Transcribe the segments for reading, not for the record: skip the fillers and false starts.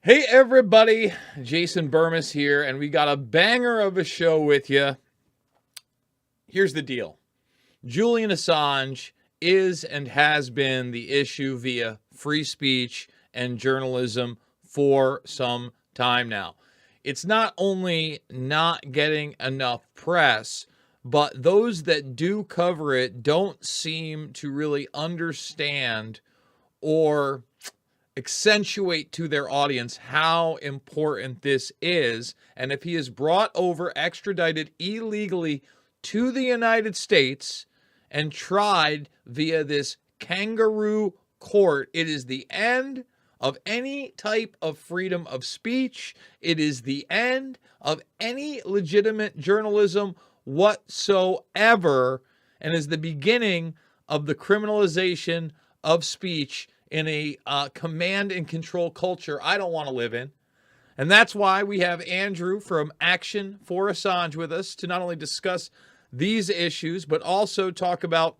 Hey everybody, Jason Bermas here, and we got a banger of a show with you. Here's the deal. Julian Assange is and has been the issue via free speech and journalism for some time now. It's not only not getting enough press, but those that do cover it don't seem to really understand or accentuate to their audience how important this is. And if he is brought over, extradited illegally to the United States and tried via this kangaroo court, it is the end of any type of freedom of speech. It is the end of any legitimate journalism whatsoever, and is the beginning of the criminalization of speech in a command and control culture I don't want to live in. And that's why we have Andrew from Action for Assange with us to not only discuss these issues, but also talk about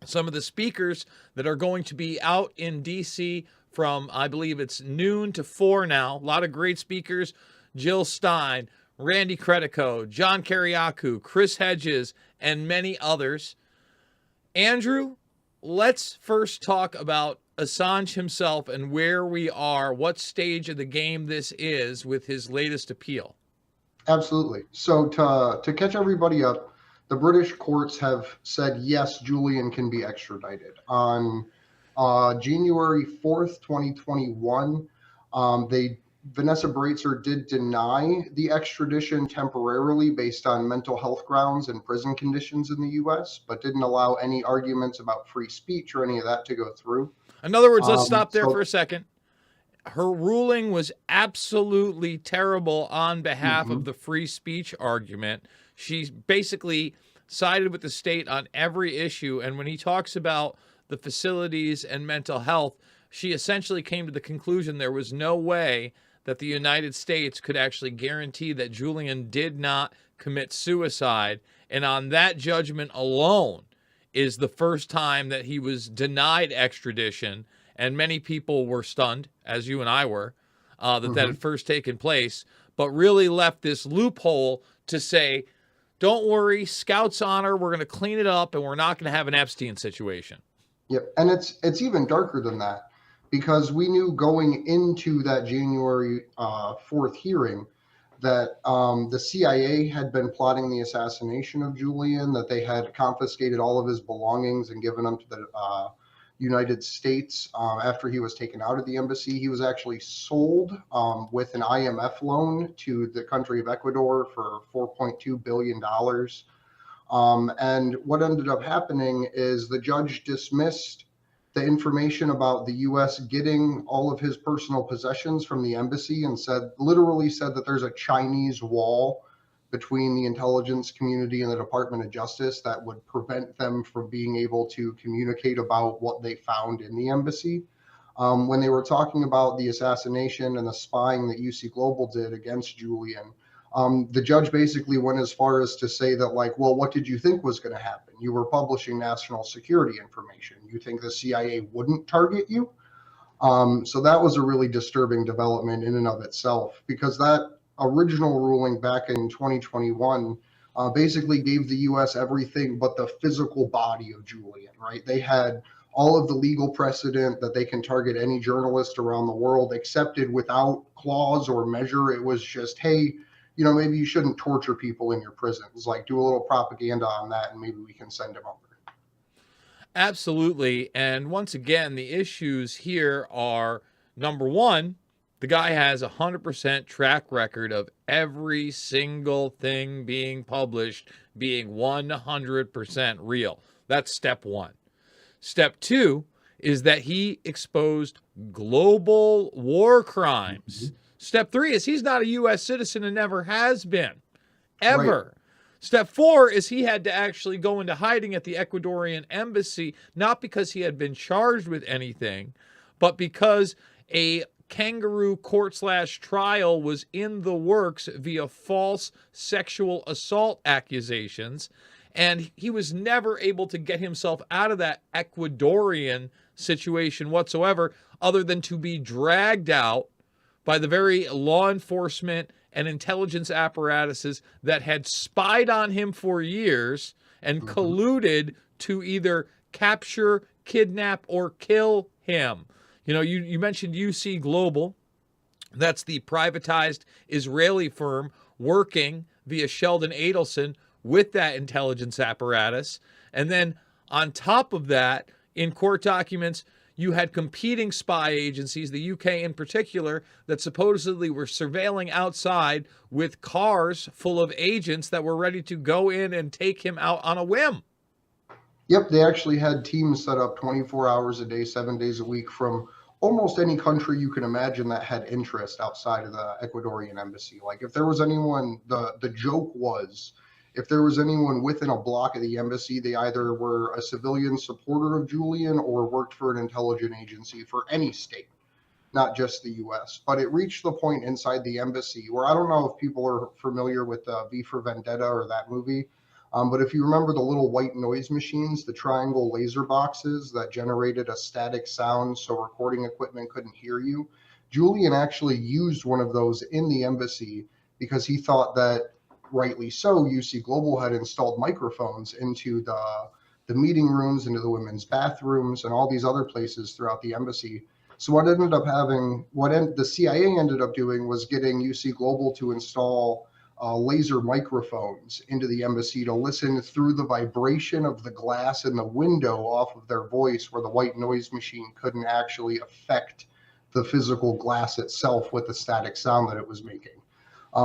some of the speakers that are going to be out in D.C. from, I believe it's noon to 4 now. A lot of great speakers. Jill Stein, Randy Credico, John Kiriakou, Chris Hedges, and many others. Andrew, let's first talk about Assange himself and where we are, what stage of the game this is with his latest appeal. Absolutely. So to catch everybody up, the British courts have said yes, Julian can be extradited. On January 4th, 2021, Vanessa Breitzer did deny the extradition temporarily based on mental health grounds and prison conditions in the U.S., but didn't allow any arguments about free speech or any of that to go through. In other words, let's stop there for a second. Her ruling was absolutely terrible on behalf of the free speech argument. She basically sided with the state on every issue. And when he talks about the facilities and mental health, she essentially came to the conclusion there was no way that the United States could actually guarantee that Julian did not commit suicide. And on that judgment alone is the first time that he was denied extradition. And many people were stunned, as you and I were, that had first taken place, but really left this loophole to say, don't worry, Scout's honor, we're going to clean it up and we're not going to have an Epstein situation. Yep. And it's even darker than that, because we knew going into that January 4th hearing that the CIA had been plotting the assassination of Julian, that they had confiscated all of his belongings and given them to the United States after he was taken out of the embassy. He was actually sold with an IMF loan to the country of Ecuador for $4.2 billion. And what ended up happening is the judge dismissed the information about the U.S. getting all of his personal possessions from the embassy and literally said that there's a Chinese wall between the intelligence community and the Department of Justice that would prevent them from being able to communicate about what they found in the embassy. When they were talking about the assassination and the spying that UC Global did against Julian, the judge basically went as far as to say that, like, well, what did you think was going to happen? You were publishing national security information. You think the CIA wouldn't target you? So that was a really disturbing development in and of itself, because that original ruling back in 2021 basically gave the U.S. everything but the physical body of Julian, right? They had all of the legal precedent that they can target any journalist around the world, accepted without clause or measure. It was just, hey, maybe you shouldn't torture people in your prisons. Like, do a little propaganda on that and maybe we can send him over. Absolutely. And once again, the issues here are, number one, the guy has 100% track record of every single thing being published being 100% real. That's step one. Step two is that he exposed global war crimes. Step three is he's not a U.S. citizen and never has been, ever. Right. Step four is he had to actually go into hiding at the Ecuadorian embassy, not because he had been charged with anything, but because a kangaroo court/trial was in the works via false sexual assault accusations. And he was never able to get himself out of that Ecuadorian situation whatsoever, other than to be dragged out by the very law enforcement and intelligence apparatuses that had spied on him for years and colluded to either capture, kidnap, or kill him. You mentioned UC Global. That's the privatized Israeli firm working via Sheldon Adelson with that intelligence apparatus. And then on top of that, in court documents, you had competing spy agencies, the UK in particular, that supposedly were surveilling outside with cars full of agents that were ready to go in and take him out on a whim. Yep, they actually had teams set up 24 hours a day, 7 days a week from almost any country you can imagine that had interest outside of the Ecuadorian embassy. Like if there was anyone, the joke was, if there was anyone within a block of the embassy, they either were a civilian supporter of Julian or worked for an intelligence agency for any state, not just the US. But it reached the point inside the embassy where I don't know if people are familiar with V for Vendetta or that movie. But if you remember the little white noise machines, the triangle laser boxes that generated a static sound so recording equipment couldn't hear you, Julian actually used one of those in the embassy because he thought that, rightly so, UC Global had installed microphones into the meeting rooms, into the women's bathrooms, and all these other places throughout the embassy. So what the CIA ended up doing was getting UC Global to install laser microphones into the embassy to listen through the vibration of the glass in the window off of their voice, where the white noise machine couldn't actually affect the physical glass itself with the static sound that it was making.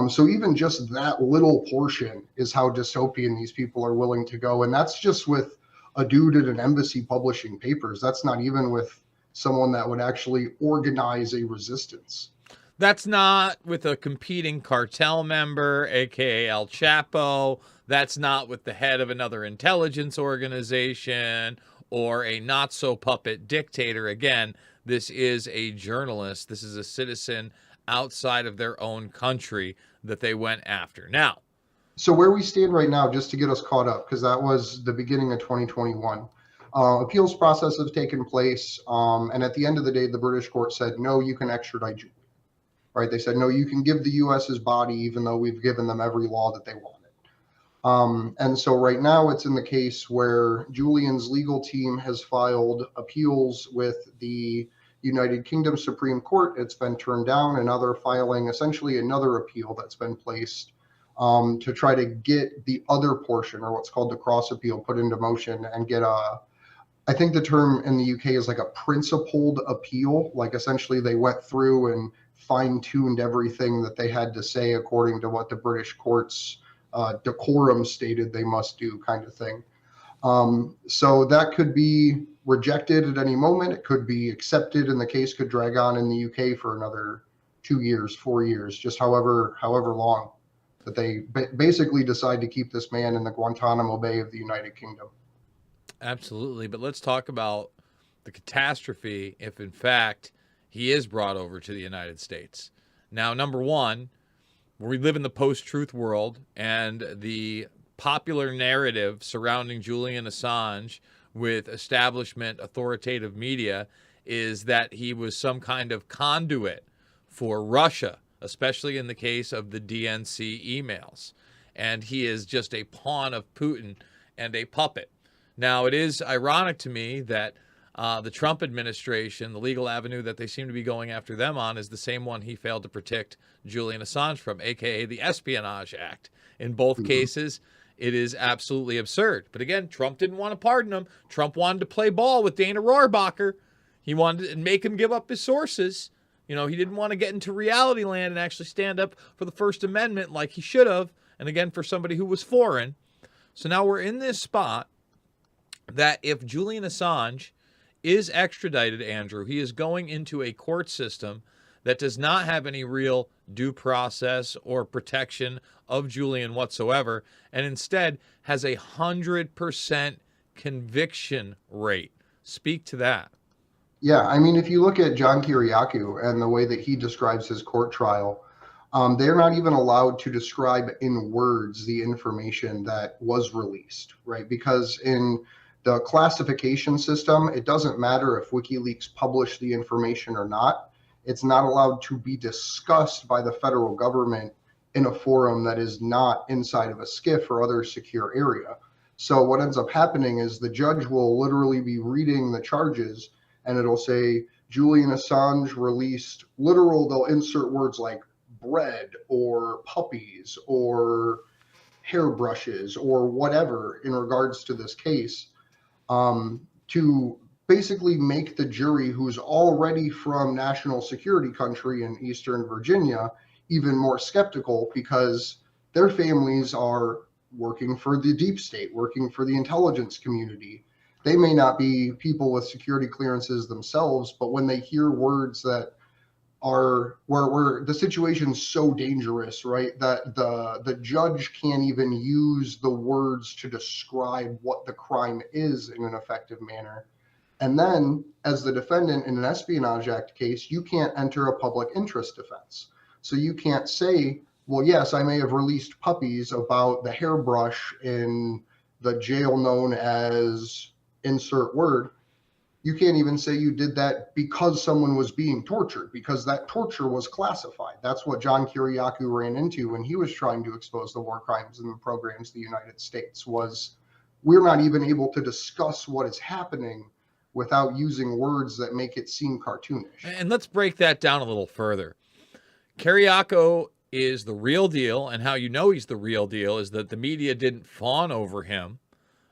So even just that little portion is how dystopian these people are willing to go. And that's just with a dude at an embassy publishing papers. That's not even with someone that would actually organize a resistance. That's not with a competing cartel member, aka El Chapo. That's not with the head of another intelligence organization or a not-so-puppet dictator. Again, this is a journalist. This is a citizen outside of their own country that they went after. Now, so where we stand right now, just to get us caught up, because that was the beginning of 2021, appeals process has taken place. And at the end of the day, the British court said, no, you can extradite Julian. Right? They said, no, you can give the U.S. his body, even though we've given them every law that they wanted. And so right now it's in the case where Julian's legal team has filed appeals with the United Kingdom Supreme Court. It's been turned down, and now they're filing essentially another appeal that's been placed to try to get the other portion, or what's called the cross appeal, put into motion and get I think the term in the UK is like a principled appeal. Like essentially they went through and fine-tuned everything that they had to say according to what the British courts decorum stated they must do, kind of thing. So that could be rejected at any moment. It could be accepted, and the case could drag on in the UK for another 2 years, 4 years, just however long that they basically decide to keep this man in the Guantanamo Bay of the United Kingdom. Absolutely. But let's talk about the catastrophe if, in fact, he is brought over to the United States. Now, number one, we live in the post-truth world, and the popular narrative surrounding Julian Assange with establishment authoritative media is that he was some kind of conduit for Russia, especially in the case of the DNC emails. And he is just a pawn of Putin and a puppet. Now, it is ironic to me that the Trump administration, the legal avenue that they seem to be going after them on, is the same one he failed to protect Julian Assange from, aka the Espionage Act. In both cases, it is absolutely absurd. But again, Trump didn't want to pardon him. Trump wanted to play ball with Dana Rohrabacher. He wanted to make him give up his sources. He didn't want to get into reality land and actually stand up for the First Amendment like he should have. And again, for somebody who was foreign. So now we're in this spot that if Julian Assange is extradited, Andrew, he is going into a court system that does not have any real due process or protection of Julian whatsoever, and instead has 100% conviction rate. Speak to that. Yeah, I mean, if you look at John Kiriakou and the way that he describes his court trial, they're not even allowed to describe in words the information that was released, right? Because in the classification system, it doesn't matter if WikiLeaks published the information or not. It's not allowed to be discussed by the federal government in a forum that is not inside of a SCIF or other secure area. So what ends up happening is the judge will literally be reading the charges, and it'll say Julian Assange released literal, they'll insert words like bread or puppies or hairbrushes or whatever in regards to this case, to basically make the jury, who's already from national security country in Eastern Virginia, even more skeptical, because their families are working for the deep state, working for the intelligence community. They may not be people with security clearances themselves, but when they hear words that are where the situation's so dangerous, right, that the judge can't even use the words to describe what the crime is in an effective manner. And then, as the defendant in an Espionage Act case, you can't enter a public interest defense. So you can't say, well, yes, I may have released puppies about the hairbrush in the jail known as insert word. You can't even say you did that because someone was being tortured, because that torture was classified. That's what John Kiriakou ran into when he was trying to expose the war crimes and the programs of the United States, was we're not even able to discuss what is happening without using words that make it seem cartoonish. And let's break that down a little further. Kiriakou is the real deal, and how you know he's the real deal is that the media didn't fawn over him.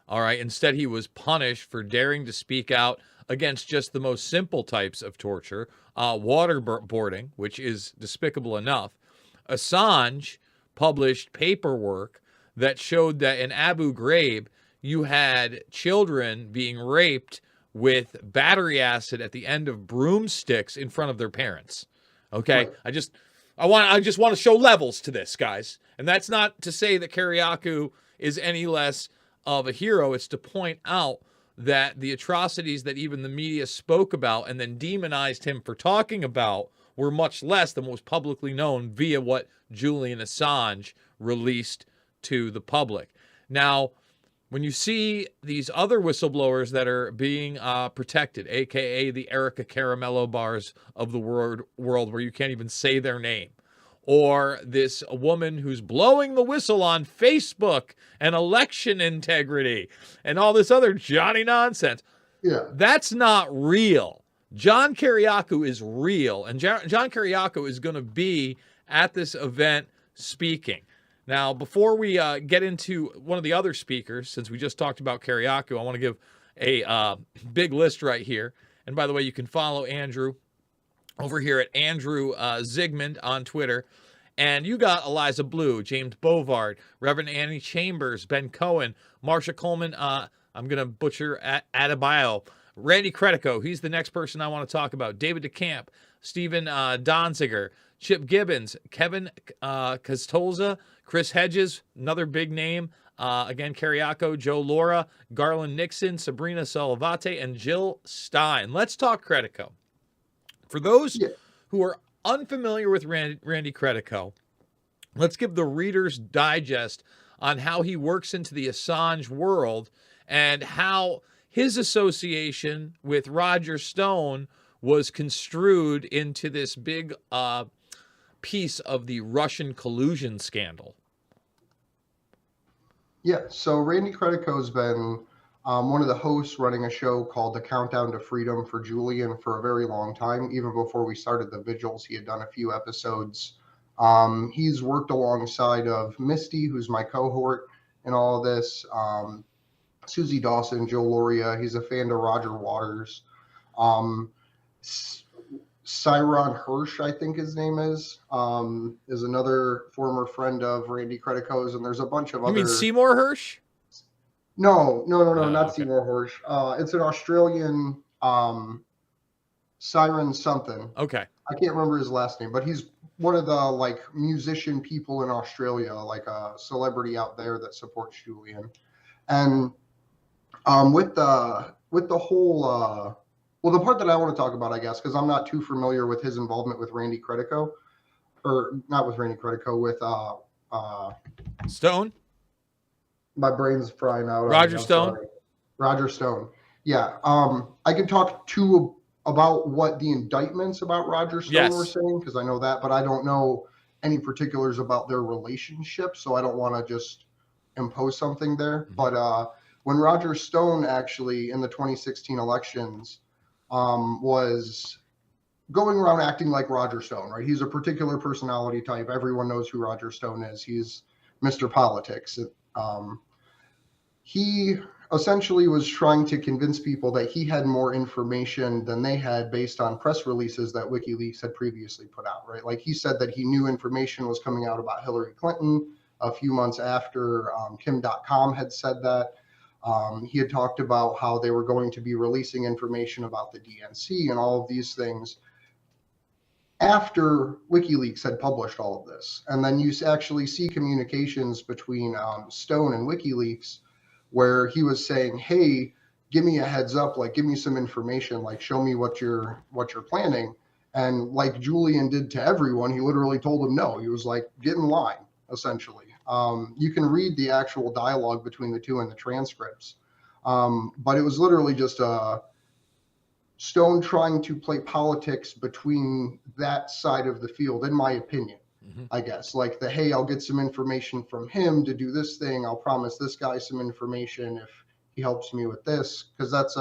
All right. Instead, he was punished for daring to speak out against just the most simple types of torture, waterboarding, which is despicable enough. Assange published paperwork that showed that in Abu Ghraib, you had children being raped with battery acid at the end of broomsticks in front of their parents. Okay. Right. I just want to show levels to this, guys. And that's not to say that Kiriakou is any less of a hero. It's to point out that the atrocities that even the media spoke about and then demonized him for talking about were much less than what was publicly known via what Julian Assange released to the public. Now, when you see these other whistleblowers that are being protected, aka the Erica Caramello bars of the world where you can't even say their name, or this woman who's blowing the whistle on Facebook and election integrity and all this other Johnny nonsense. Yeah, that's not real. John Kiriakou is real, and John Kiriakou is going to be at this event speaking. Now, before we get into one of the other speakers, since we just talked about Kiriakou, I want to give a big list right here. And by the way, you can follow Andrew over here at Andrew Zygmunt on Twitter. And you got Eliza Blue, James Bovard, Reverend Annie Chambers, Ben Cohen, Marsha Coleman, I'm going to butcher Adebayo, Randy Credico, he's the next person I want to talk about, David DeCamp, Stephen Donziger, Chip Gibbons, Kevin Castolza, Chris Hedges, another big name, again, Kiriakou, Joe Laura, Garland Nixon, Sabrina Salavate, and Jill Stein. Let's talk Credico. For those who are unfamiliar with Randy Credico, let's give the Reader's Digest on how he works into the Assange world and how his association with Roger Stone was construed into this big piece of the Russian collusion scandal. Yeah, so Randy Credico has been one of the hosts running a show called The Countdown to Freedom for Julian for a very long time. Even before we started the vigils, he had done a few episodes. He's worked alongside of Misty, who's my cohort in all of this, Susie Dawson, Joe Loria. He's a fan of Roger Waters. Cyron Hirsch, I think his name is another former friend of Randy Credico's, and there's a bunch of other. You mean Seymour Hirsch? No, not okay. Seymour Hirsch. It's an Australian Siren something. Okay. I can't remember his last name, but he's one of the musician people in Australia, like a celebrity out there that supports Julian. And with the whole the part that I want to talk about, I guess, because I'm not too familiar with his involvement with Randy Credico, or not with Randy Credico, with Stone. My brain's frying out. Roger Stone. Sorry. Roger Stone. Yeah. I can talk to about what the indictments about Roger Stone were Yes. saying, because I know that, but I don't know any particulars about their relationship, so I don't want to just impose something there. Mhm. But when Roger Stone actually in the 2016 elections was going around acting like Roger Stone, right? He's a particular personality type. Everyone knows who Roger Stone is. He's Mr. Politics. Um, he essentially was trying to convince people that he had more information than they had based on press releases that WikiLeaks had previously put out, right? Like he said that he knew information was coming out about Hillary Clinton a few months after Kim.com had said that. He had talked about how they were going to be releasing information about the DNC and all of these things after WikiLeaks had published all of this. And then you actually see communications between Stone and WikiLeaks where he was saying, hey, give me a heads up, like give me some information, like show me what you're planning. And like Julian did to everyone, he literally told him no. He was like, get in line, essentially. You can read the actual dialogue between the two in the transcripts. But it was literally just a Stone trying to play politics between that side of the field, in my opinion, I guess. Like the, hey, I'll get some information from him to do this thing. I'll promise this guy some information if he helps me with this, because that's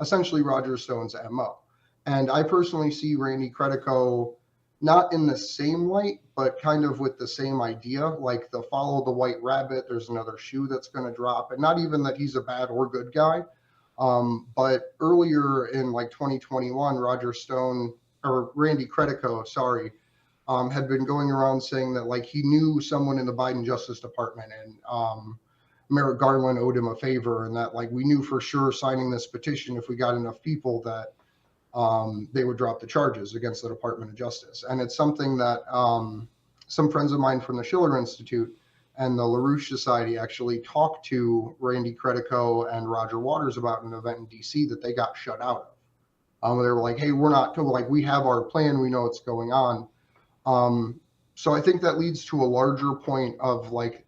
essentially Roger Stone's MO. And I personally see Randy Credico not in the same light, but kind of with the same idea, like the follow the white rabbit, there's another shoe that's going to drop. And not even that he's a bad or good guy. But earlier in like 2021, Roger Stone or Randy Credico, sorry, had been going around saying that like he knew someone in the Biden Justice Department and Merrick Garland owed him a favor, and that like we knew for sure signing this petition, if we got enough people, that they would drop the charges against the Department of Justice. And it's something that some friends of mine from the Schiller Institute and the LaRouche Society actually talked to Randy Credico and Roger Waters about an event in DC that they got shut out of. They were like, hey, we're not told, like we have our plan, we know what's going on. So I think that leads to a larger point of like,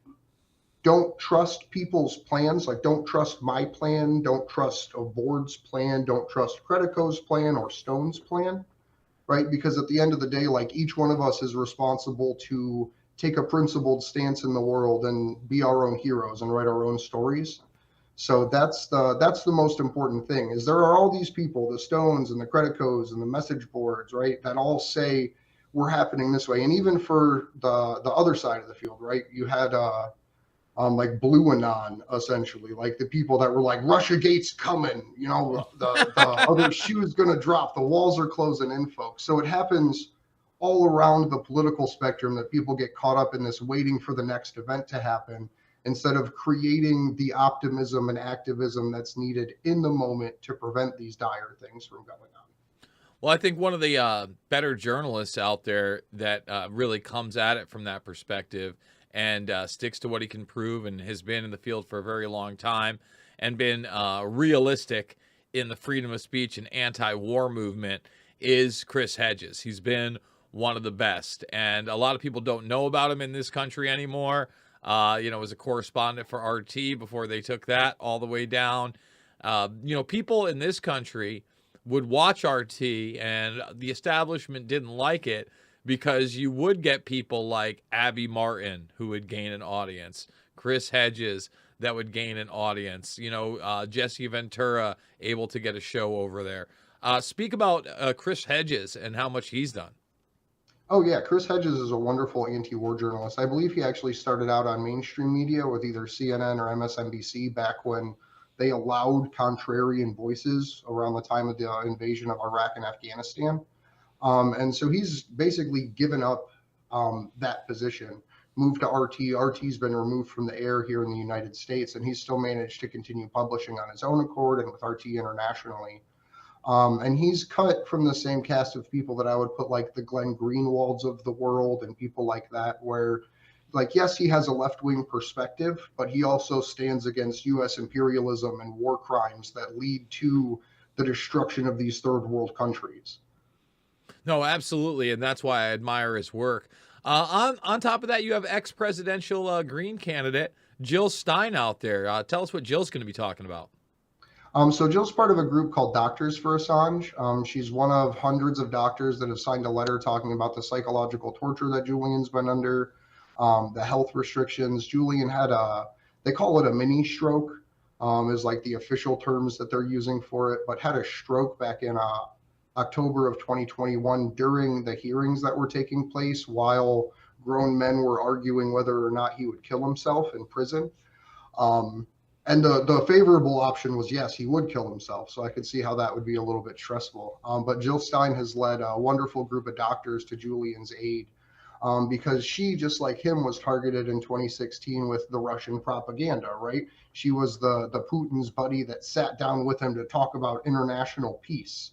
don't trust people's plans. Like, don't trust my plan. Don't trust a board's plan. Don't trust Credico's plan or Stone's plan, right? Because at the end of the day, like each one of us is responsible to take a principled stance in the world and be our own heroes and write our own stories. So that's the most important thing. Is there are all these people, the Stones and the Credicos and the message boards, right, that all say we're happening this way. And even for the other side of the field, right, you had like Blue Anon, essentially, like the people that were like, Russia Gate's coming, you know, the other shoe's going to drop, the walls are closing in, folks. So it happens all around the political spectrum that people get caught up in this waiting for the next event to happen instead of creating the optimism and activism that's needed in the moment to prevent these dire things from going on. Well, I think one of the better journalists out there that really comes at it from that perspective and sticks to what he can prove and has been in the field for a very long time and been realistic in the freedom of speech and anti-war movement is Chris Hedges. He's been one of the best, and a lot of people don't know about him in this country anymore. Was a correspondent for RT before they took that all the way down. People in this country would watch RT, and the establishment didn't like it because you would get people like Abby Martin who would gain an audience, Chris Hedges that would gain an audience, Jesse Ventura able to get a show over there. Speak about Chris Hedges and how much he's done. Oh, yeah. Chris Hedges is a wonderful anti-war journalist. I believe he actually started out on mainstream media with either CNN or MSNBC back when they allowed contrarian voices around the time of the invasion of Iraq and Afghanistan. And so he's basically given up that position, moved to RT. RT's been removed from the air here in the United States, and he's still managed to continue publishing on his own accord and with RT internationally. And he's cut from the same cast of people that I would put like the Glenn Greenwalds of the world and people like that, where like, yes, he has a left-wing perspective, but he also stands against U.S. imperialism and war crimes that lead to the destruction of these third world countries. No, absolutely, and that's why I admire his work. On top of that, you have ex-presidential Green candidate Jill Stein out there. Tell us what Jill's going to be talking about. So Jill's part of a group called Doctors for Assange. She's one of hundreds of doctors that have signed a letter talking about the psychological torture that Julian's been under, the health restrictions. Julian had they call it a mini stroke, is like the official terms that they're using for it, but had a stroke back in October of 2021 during the hearings that were taking place while grown men were arguing whether or not he would kill himself in prison. Um, and the favorable option was yes, he would kill himself. So I could see how that would be a little bit stressful. But Jill Stein has led a wonderful group of doctors to Julian's aid, because she, just like him, was targeted in 2016 with the Russian propaganda, right? She was the Putin's buddy that sat down with him to talk about international peace,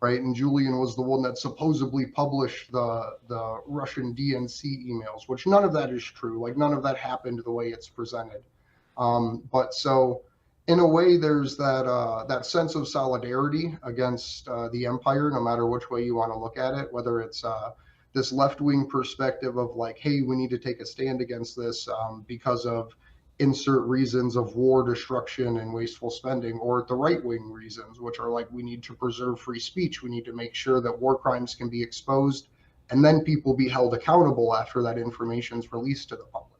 right? And Julian was the one that supposedly published the Russian DNC emails, which none of that is true. Like, none of that happened the way it's presented. But so in a way, there's that sense of solidarity against the empire, no matter which way you want to look at it, whether it's this left-wing perspective of like, hey, we need to take a stand against this because of insert reasons of war, destruction, and wasteful spending, or the right-wing reasons, which are like, we need to preserve free speech. We need to make sure that war crimes can be exposed, and then people be held accountable after that information is released to the public.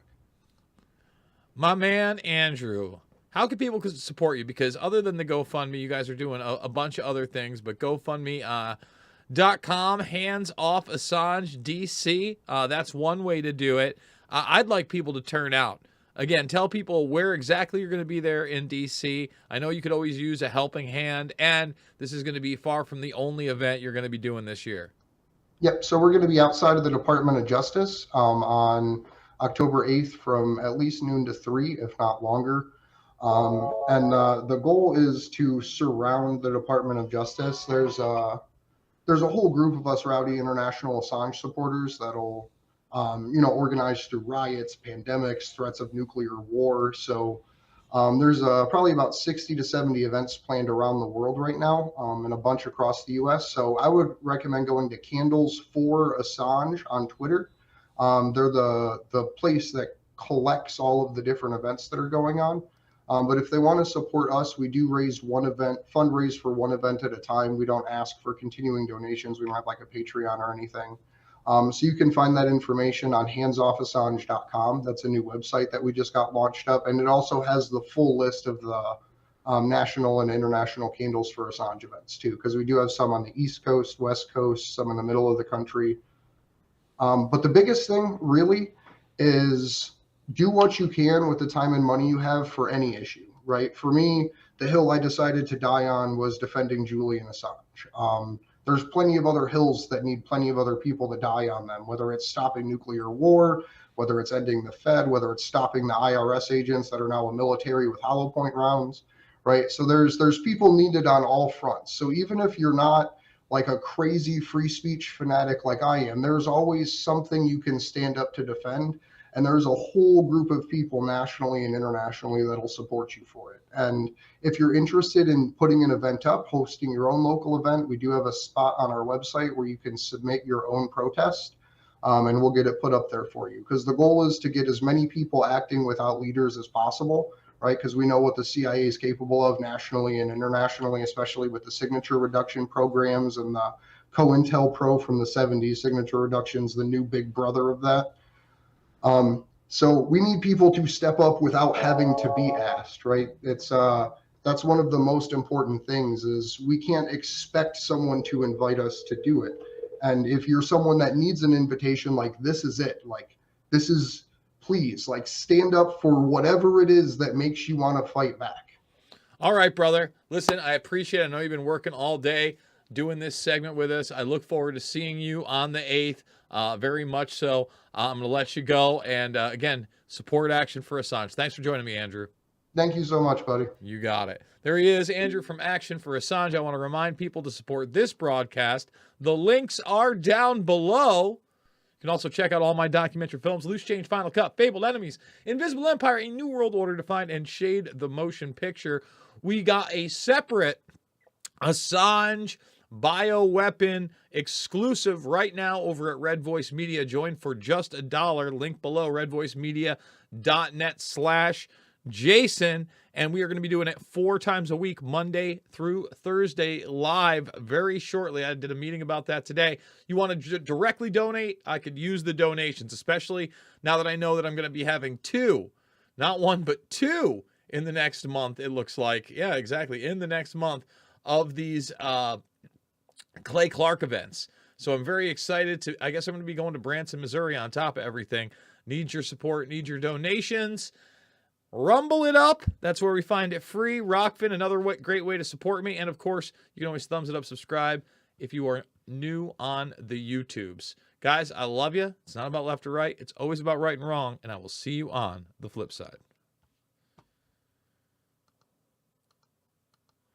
My man, Andrew, how can people support you? Because other than the GoFundMe, you guys are doing a bunch of other things, but GoFundMe.com, hands off Assange DC. That's one way to do it. I'd like people to turn out. Again, tell people where exactly you're going to be there in DC. I know you could always use a helping hand, and this is going to be far from the only event you're going to be doing this year. Yep. So we're going to be outside of the Department of Justice on October 8th from at least noon to 3, if not longer. And the goal is to surround the Department of Justice. There's a whole group of us rowdy international Assange supporters that'll, organize through riots, pandemics, threats of nuclear war. So there's probably about 60 to 70 events planned around the world right now, and a bunch across the US. So I would recommend going to Candles for Assange on Twitter. They're the place that collects all of the different events that are going on. But if they want to support us, we do fundraise for one event at a time. We don't ask for continuing donations. We don't have like a Patreon or anything. So you can find that information on handsofassange.com. That's a new website that we just got launched up. And it also has the full list of the national and international Candles for Assange events too, because we do have some on the East Coast, West Coast, some in the middle of the country. But the biggest thing really is do what you can with the time and money you have for any issue, right? For me, the hill I decided to die on was defending Julian Assange. There's plenty of other hills that need plenty of other people to die on them, whether it's stopping nuclear war, whether it's ending the Fed, whether it's stopping the IRS agents that are now a military with hollow point rounds, right? So there's people needed on all fronts. So even if you're not like a crazy free speech fanatic like I am, there's always something you can stand up to defend. And there's a whole group of people nationally and internationally that'll support you for it. And if you're interested in putting an event up, hosting your own local event, we do have a spot on our website where you can submit your own protest, and we'll get it put up there for you. Because the goal is to get as many people acting without leaders as possible, right? Because we know what the CIA is capable of nationally and internationally, especially with the signature reduction programs and the COINTELPRO from the 70s. Signature reduction's the new big brother of that. So we need people to step up without having to be asked, right? That's one of the most important things is we can't expect someone to invite us to do it. And if you're someone that needs an invitation, like this is it, like this is, please, like stand up for whatever it is that makes you want to fight back. All right, brother. Listen, I appreciate it. I know you've been working all day doing this segment with us. I look forward to seeing you on the 8th. Very much so. I'm going to let you go. And again, support Action for Assange. Thanks for joining me, Andrew. Thank you so much, buddy. You got it. There he is, Andrew from Action for Assange. I want to remind people to support this broadcast. The links are down below. You can also check out all my documentary films, Loose Change, Final Cut, Fabled Enemies, Invisible Empire, A New World Order Defined, and Shade the Motion Picture. We got a separate Assange bioweapon exclusive right now over at Red Voice Media. Join for just $1. Link below, redvoicemedia.net/. Jason, and we are going to be doing it 4 times a week, Monday through Thursday, live very shortly. I did a meeting about that today. You want to directly donate? I could use the donations, especially now that I know that I'm going to be having 2, not 1, but 2 in the next month, it looks like. Yeah, exactly. In the next month of these Clay Clark events. So I'm very excited to, I guess I'm going to be going to Branson, Missouri on top of everything. Need your support, need your donations. Rumble it up. That's where we find it free. Rockfin, another great way to support me. And of course, you can always thumbs it up, subscribe if you are new on the YouTubes. Guys, I love you. It's not about left or right. It's always about right and wrong. And I will see you on the flip side.